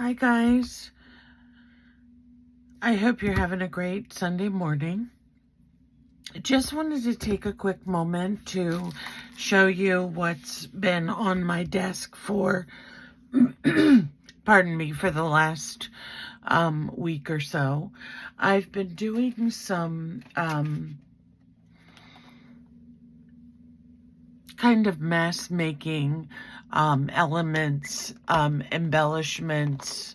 Hi guys, I hope you're having a great Sunday morning. I just wanted to take a quick moment to show you what's been on my desk for, pardon me, for the last week or so. I've been doing some kind of mess making elements, embellishments,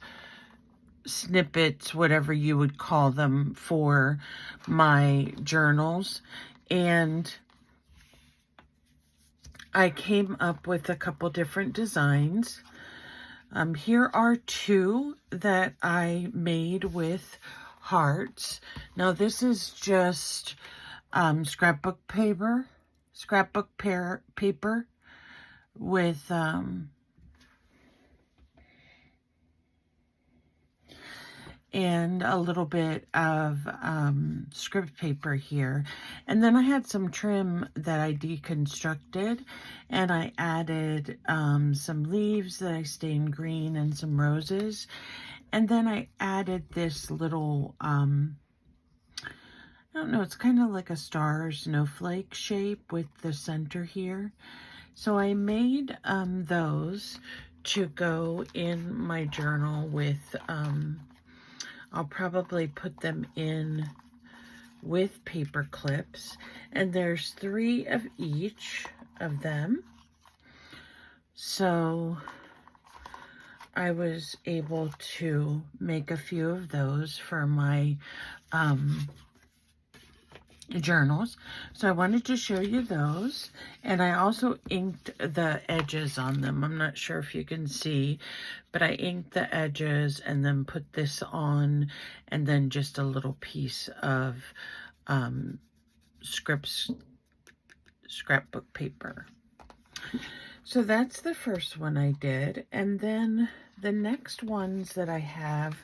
snippets, whatever you would call them, for my journals. And I came up with a couple different designs. Here are two that I made with hearts. Now this is just scrapbook paper with and a little bit of script paper here. And then I had some trim that I deconstructed, and I added some leaves that I stained green and some roses. And then I added this little, I don't know, it's kind of like a star snowflake shape with the center here. So I made those to go in my journal with, I'll probably put them in with paper clips, and there's 3 of each of them. So I was able to make a few of those for my journals. So I wanted to show you those, and I also inked the edges on them. I'm not sure if you can see, but I inked the edges and then put this on, and then just a little piece of scrapbook paper. So that's the first one I did. And then the next ones that I have,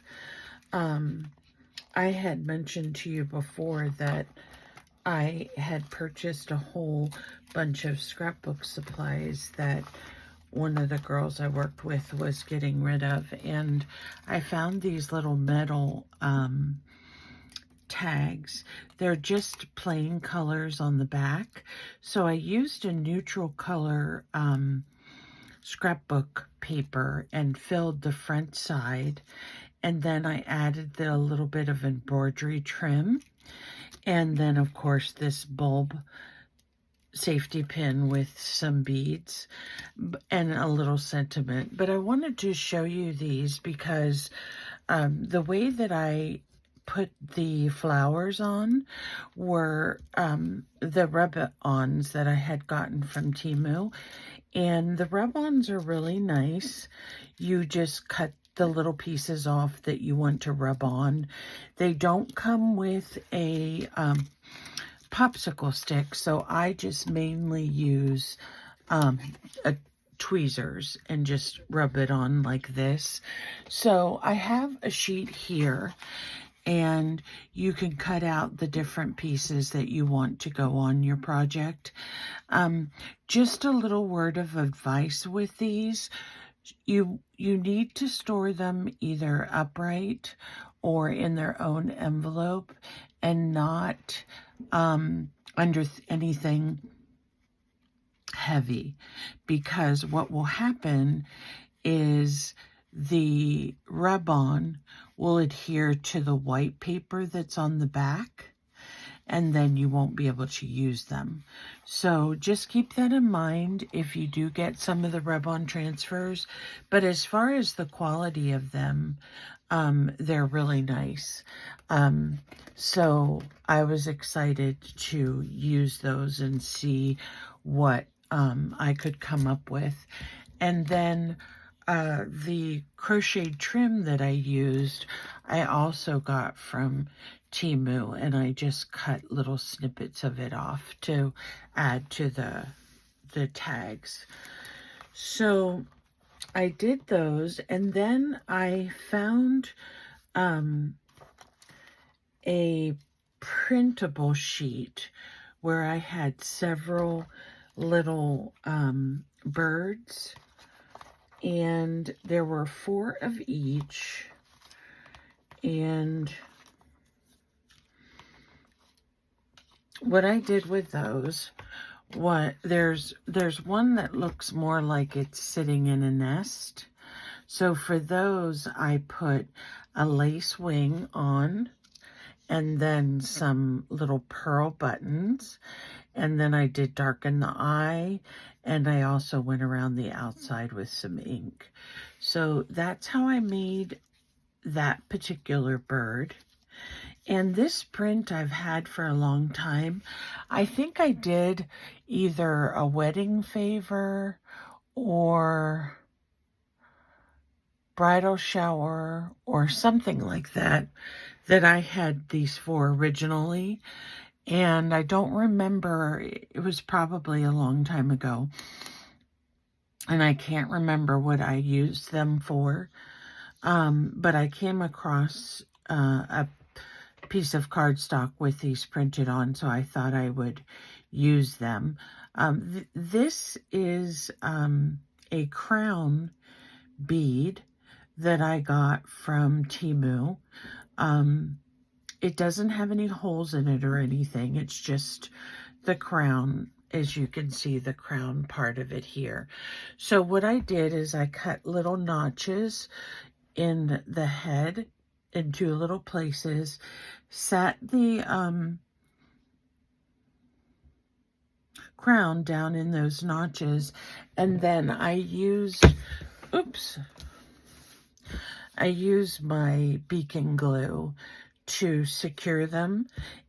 I had mentioned to you before that I had purchased a whole bunch of scrapbook supplies that one of the girls I worked with was getting rid of, and I found these little metal tags. They're just plain colors on the back, so I used a neutral color scrapbook paper and filled the front side, and then I added a little bit of embroidery trim. And then, of course, this bulb safety pin with some beads and a little sentiment. But I wanted to show you these because the way that I put the flowers on were the rub-ons that I had gotten from Temu. And the rub-ons are really nice. You just cut the little pieces off that you want to rub on. They don't come with a popsicle stick, so I just mainly use tweezers and just rub it on like this. So I have a sheet here, and you can cut out the different pieces that you want to go on your project. Just a little word of advice with these. You need to store them either upright or in their own envelope, and not under anything heavy, because what will happen is the rub-on will adhere to the white paper that's on the back, and then you won't be able to use them. So just keep that in mind if you do get some of the rub-on transfers. But as far as the quality of them, they're really nice. So I was excited to use those and see what I could come up with. And then the crocheted trim that I used, I also got from Temu, and I just cut little snippets of it off to add to the tags. So I did those, and then I found a printable sheet where I had several little birds and there were 4 of each, and what I did with those, there's one that looks more like it's sitting in a nest. So for those, I put a lace wing on, and then some little pearl buttons, and then I did darken the eye, and I also went around the outside with some ink. So that's how I made that particular bird. And this print I've had for a long time. I think I did either a wedding favor or bridal shower or something like that, that I had these 4 originally. And I don't remember, it was probably a long time ago. And I can't remember what I used them for. But I came across a piece of cardstock with these printed on, so I thought I would use them. This is a crown bead that I got from Temu. It doesn't have any holes in it or anything. It's just the crown. As you can see, the crown part of it here. So what I did is I cut little notches in the head in 2 little places, sat the crown down in those notches, and then I used my beacon glue to secure them.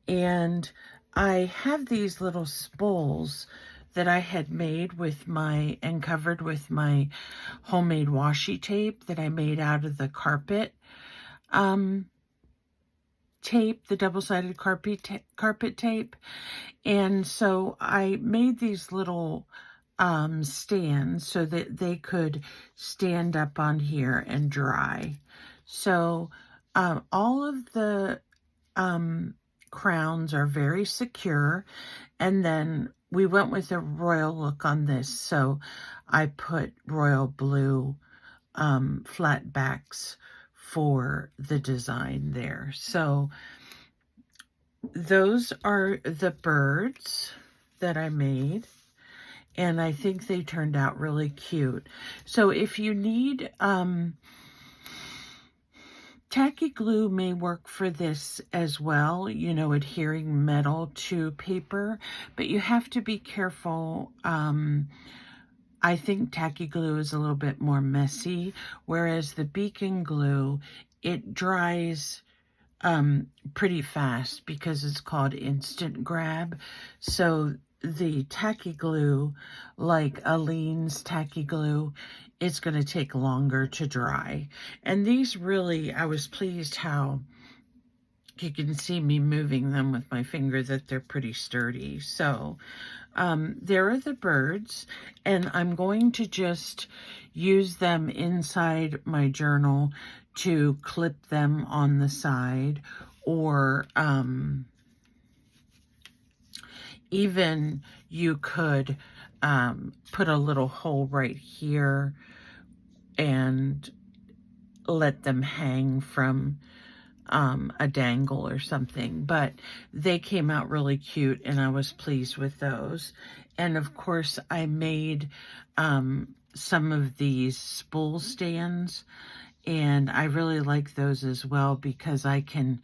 And I have these little spools that I had made with and covered with my homemade washi tape that I made out of the carpet tape, the double-sided carpet tape. And so I made these little stands so that they could stand up on here and dry. So all of the crowns are very secure, and then we went with a royal look on this, so I put royal blue flat backs for the design there. So those are the birds that I made, and I think they turned out really cute. So if you need tacky glue may work for this as well, you know, adhering metal to paper, but you have to be careful. I think tacky glue is a little bit more messy, whereas the beacon glue, it dries pretty fast because it's called instant grab. So the tacky glue, like Aleene's tacky glue, it's going to take longer to dry. And these really, I was pleased how you can see me moving them with my finger, that they're pretty sturdy. So there are the birds, and I'm going to just use them inside my journal to clip them on the side, or even you could put a little hole right here and let them hang from a dangle or something. But they came out really cute, and I was pleased with those. And of course I made some of these spool stands, and I really like those as well because I can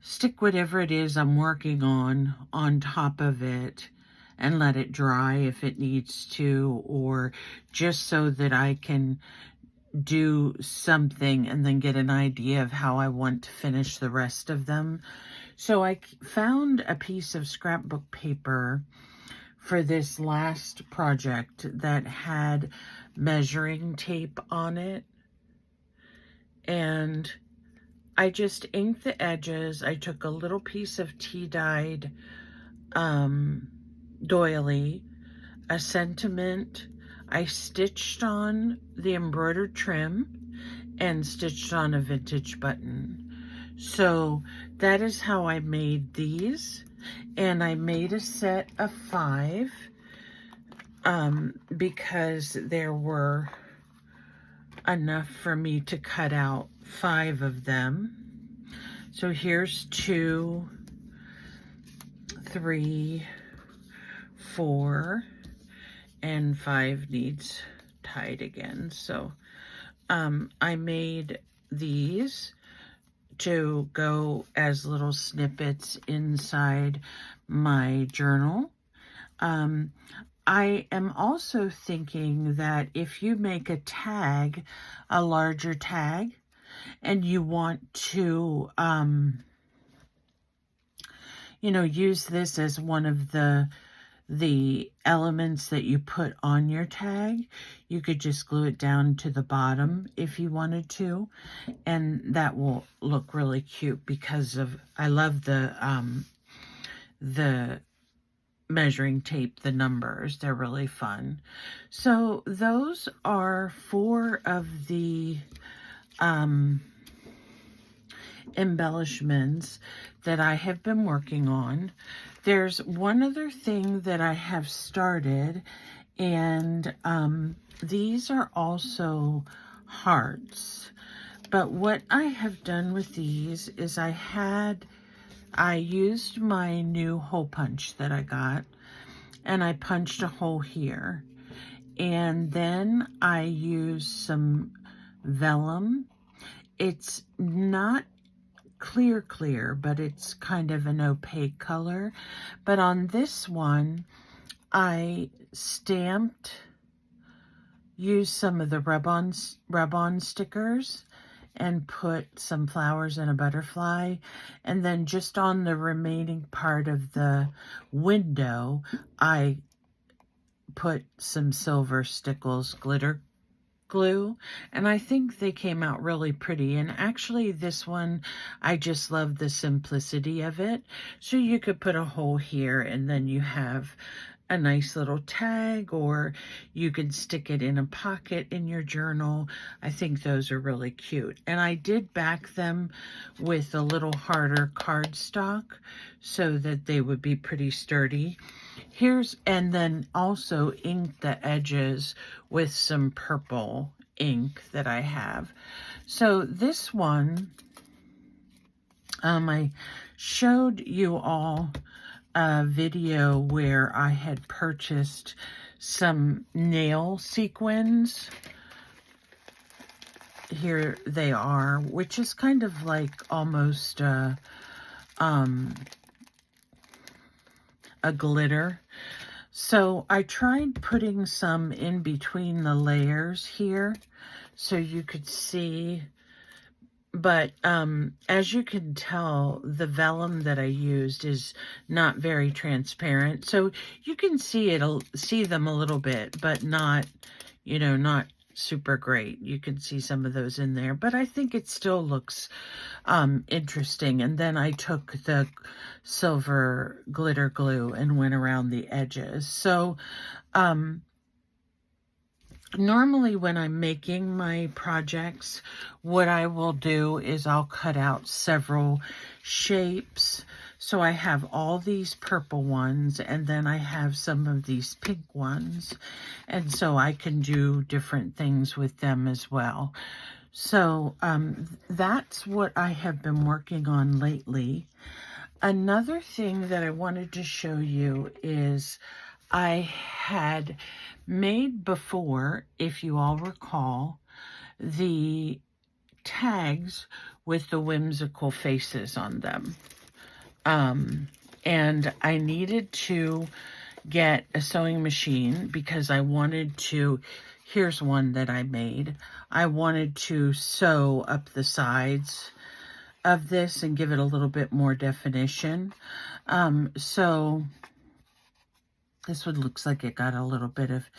stick whatever it is I'm working on top of it and let it dry if it needs to, or just so that I can do something and then get an idea of how I want to finish the rest of them. So I found a piece of scrapbook paper for this last project that had measuring tape on it, and I just inked the edges. I took a little piece of tea-dyed doily, a sentiment. I stitched on the embroidered trim and stitched on a vintage button. So that is how I made these. And I made a set of 5 because there were enough for me to cut out 5 of them. So here's 2, 3, 4, and 5 needs tied again. So I made these to go as little snippets inside my journal. I am also thinking that if you make a tag, a larger tag, and you want to, you know, use this as one of the elements that you put on your tag, you could just glue it down to the bottom if you wanted to, and that will look really cute because of, I love the measuring tape, the numbers, they're really fun. So those are 4 of the embellishments that I have been working on. There's one other thing that I have started, and these are also hearts. But what I have done with these is I used my new hole punch that I got, and I punched a hole here. And then I used some vellum. It's not clear, but it's kind of an opaque color. But on this one, I used some of the rub-on stickers and put some flowers and a butterfly. And then just on the remaining part of the window, I put some silver stickles glitter glue, and I think they came out really pretty. And actually this one, I just love the simplicity of it. So you could put a hole here, and then you have a nice little tag, or you can stick it in a pocket in your journal. I think those are really cute. And I did back them with a little harder cardstock so that they would be pretty sturdy. And then also ink the edges with some purple ink that I have. So this one, I showed you all a video where I had purchased some nail sequins. Here they are, which is kind of like almost a glitter. So I tried putting some in between the layers here so you could see, but as you can tell, the vellum that I used is not very transparent. So you can see them a little bit, but not, you know, not super great. You can see some of those in there, but I think it still looks interesting. And then I took the silver glitter glue and went around the edges. So normally when I'm making my projects, what I will do is I'll cut out several shapes. So I have all these purple ones, and then I have some of these pink ones. And so I can do different things with them as well. So that's what I have been working on lately. Another thing that I wanted to show you is I had made before, if you all recall, the tags with the whimsical faces on them. And I needed to get a sewing machine because I wanted to, here's one that I made. I wanted to sew up the sides of this and give it a little bit more definition. So this one looks like it got a little bit of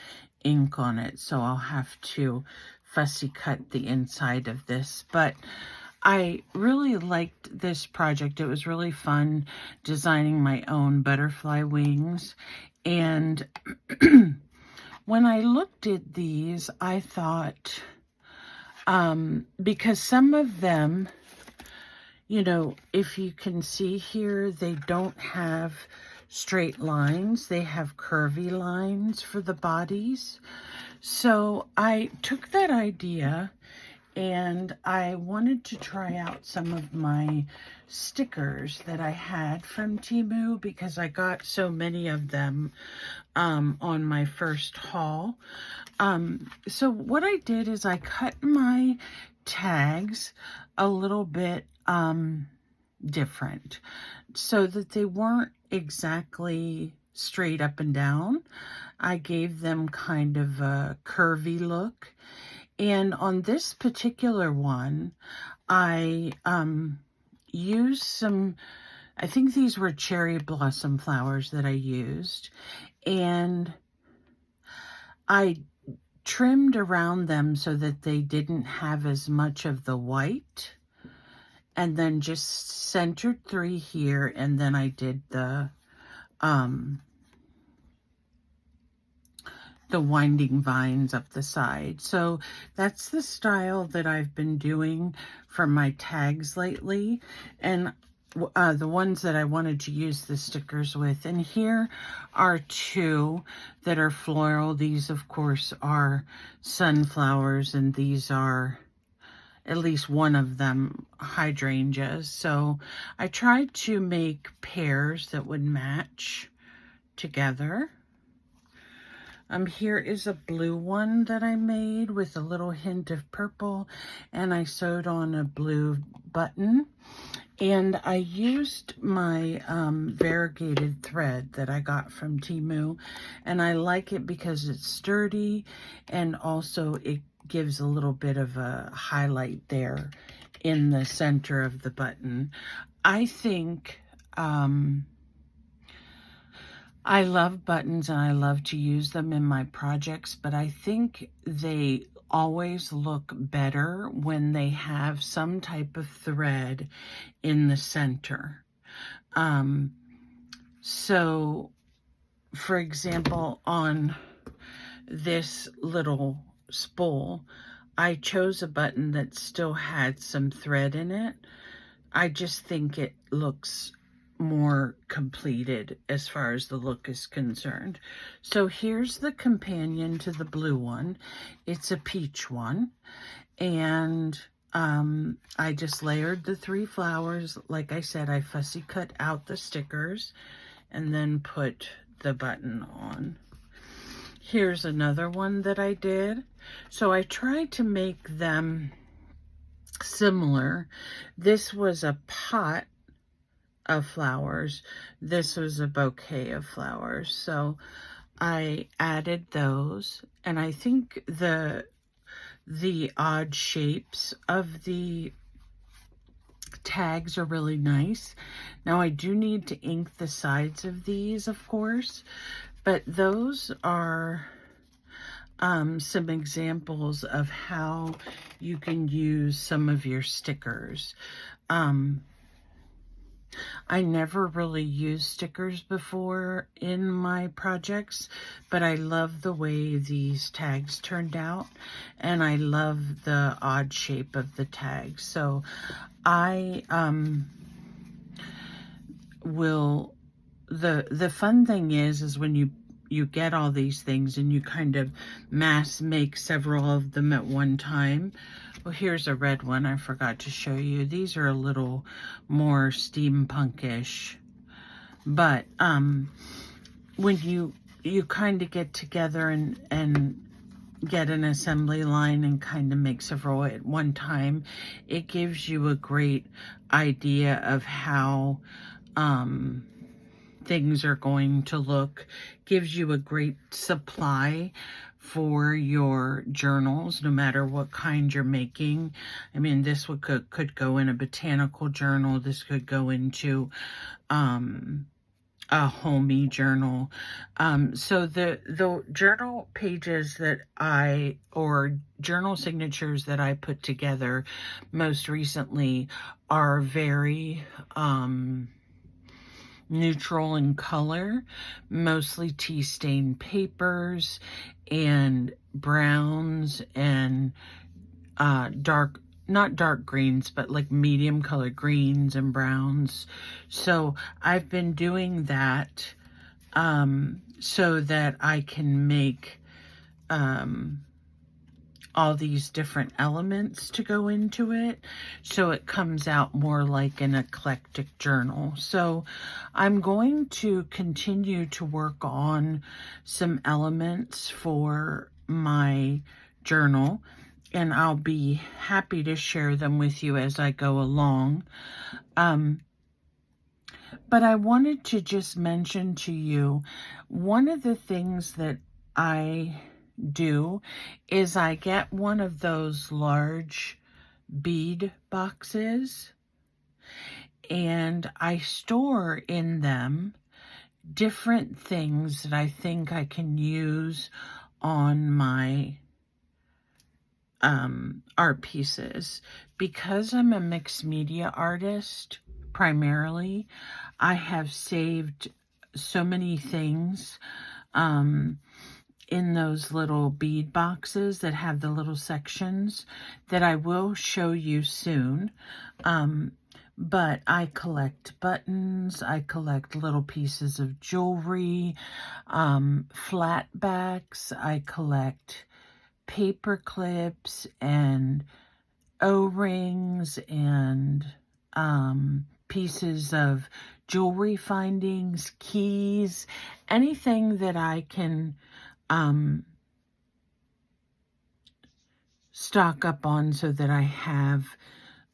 ink on it, so I'll have to fussy cut the inside of this. But I really liked this project. It was really fun designing my own butterfly wings. And when I looked at these, I thought, because some of them, you know, if you can see here, they don't have straight lines. They have curvy lines for the bodies. So I took that idea and I wanted to try out some of my stickers that I had from Temu because I got so many of them on my first haul. So what I did is I cut my tags a little bit different so that they weren't exactly straight up and down. I gave them kind of a curvy look. And on this particular one, I used some, I think these were cherry blossom flowers that I used. And I trimmed around them so that they didn't have as much of the white. And then just centered 3 here, and then I did the winding vines up the side. So that's the style that I've been doing for my tags lately, and the ones that I wanted to use the stickers with. And here are 2 that are floral. These, of course, are sunflowers, and these are, at least one of them, hydrangeas. So I tried to make pairs that would match together. Here is a blue one that I made with a little hint of purple, and I sewed on a blue button. And I used my variegated thread that I got from Temu, and I like it because it's sturdy, and also it gives a little bit of a highlight there in the center of the button. I think I love buttons and I love to use them in my projects, but I think they always look better when they have some type of thread in the center. So, for example, on this little spool, I chose a button that still had some thread in it. I just think it looks more completed as far as the look is concerned. So here's the companion to the blue one. It's a peach one, and I just layered the 3 flowers. Like I said, I fussy cut out the stickers and then put the button on. Here's another one that I did. So I tried to make them similar. This was a pot of flowers. This was a bouquet of flowers. So I added those, and I think the odd shapes of the tags are really nice. Now I do need to ink the sides of these, of course, but those are some examples of how you can use some of your stickers. I never really used stickers before in my projects, but I love the way these tags turned out, and I love the odd shape of the tags. So I will, the fun thing is when you get all these things and you kind of mass make several of them at one time. Well, here's a red one I forgot to show you. These are a little more steampunkish, but when you kind of get together and get an assembly line and kind of make several at one time, it gives you a great idea of how things are going to look, gives you a great supply for your journals, no matter what kind you're making. I mean, this could go in a botanical journal. This could go into a homey journal. So the journal pages that or journal signatures that I put together most recently are very neutral in color, mostly tea stained papers and browns and not dark greens, but like medium colored greens and browns. So I've been doing that so that I can make all these different elements to go into it, so it comes out more like an eclectic journal. So I'm going to continue to work on some elements for my journal, and I'll be happy to share them with you as I go along. But I wanted to just mention to you, one of the things that I do is I get one of those large bead boxes, and I store in them different things that I think I can use on my art pieces. Because I'm a mixed media artist primarily, I have saved so many things in those little bead boxes that have the little sections that I will show you soon. But I collect buttons, I collect little pieces of jewelry, flat backs, I collect paper clips and O-rings and pieces of jewelry findings, keys, anything that I can stock up on so that I have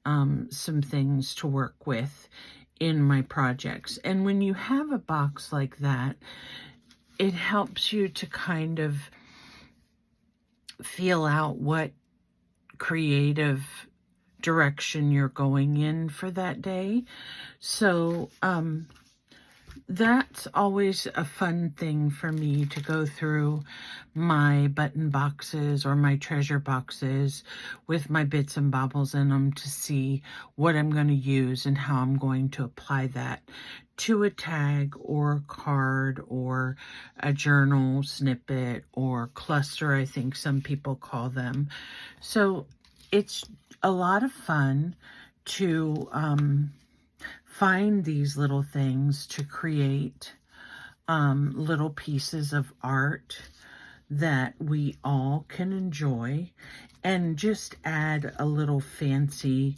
some things to work with in my projects. And when you have a box like that, it helps you to kind of feel out what creative direction you're going in for that day. So that's always a fun thing for me, to go through my button boxes or my treasure boxes with my bits and bobbles in them to see what I'm going to use and how I'm going to apply that to a tag or a card or a journal snippet or cluster, I think some people call them. So it's a lot of fun to find these little things to create little pieces of art that we all can enjoy and just add a little fancy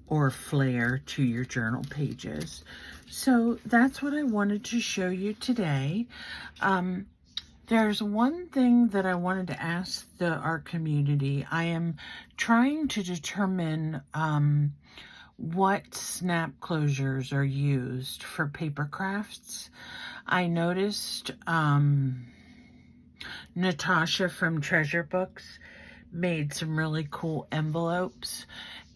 or flair to your journal pages. So that's what I wanted to show you today. There's one thing that I wanted to ask the art community. I am trying to determine what snap closures are used for paper crafts. I noticed Natasha from Treasure Books made some really cool envelopes,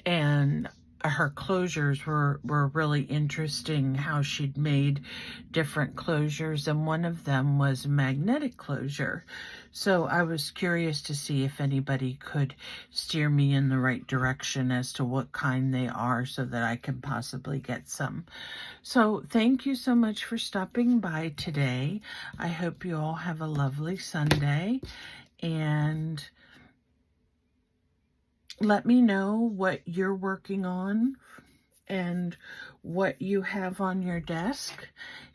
and her closures were really interesting, how she'd made different closures, and one of them was magnetic closure. So I was curious to see if anybody could steer me in the right direction as to what kind they are so that I can possibly get some. So thank you so much for stopping by today. I hope you all have a lovely Sunday, and let me know what you're working on and what you have on your desk.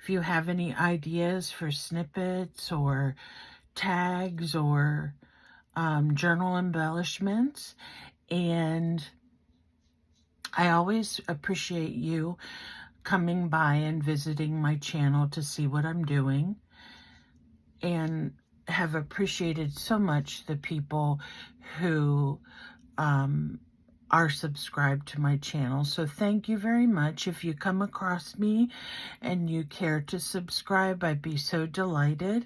If you have any ideas for snippets or tags or journal embellishments. And I always appreciate you coming by and visiting my channel to see what I'm doing, and have appreciated so much the people who are subscribed to my channel. So thank you very much. If you come across me and you care to subscribe, I'd be so delighted.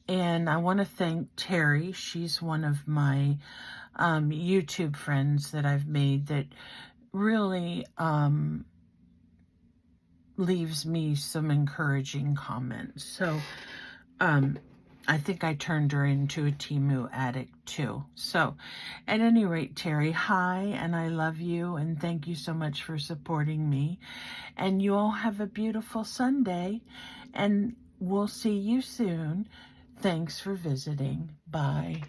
And I want to thank Terry. She's one of my YouTube friends that I've made that really leaves me some encouraging comments. So I think I turned her into a Temu addict too. So at any rate, Terry, hi, and I love you, and thank you so much for supporting me. And you all have a beautiful Sunday, and we'll see you soon. Thanks for visiting. Bye.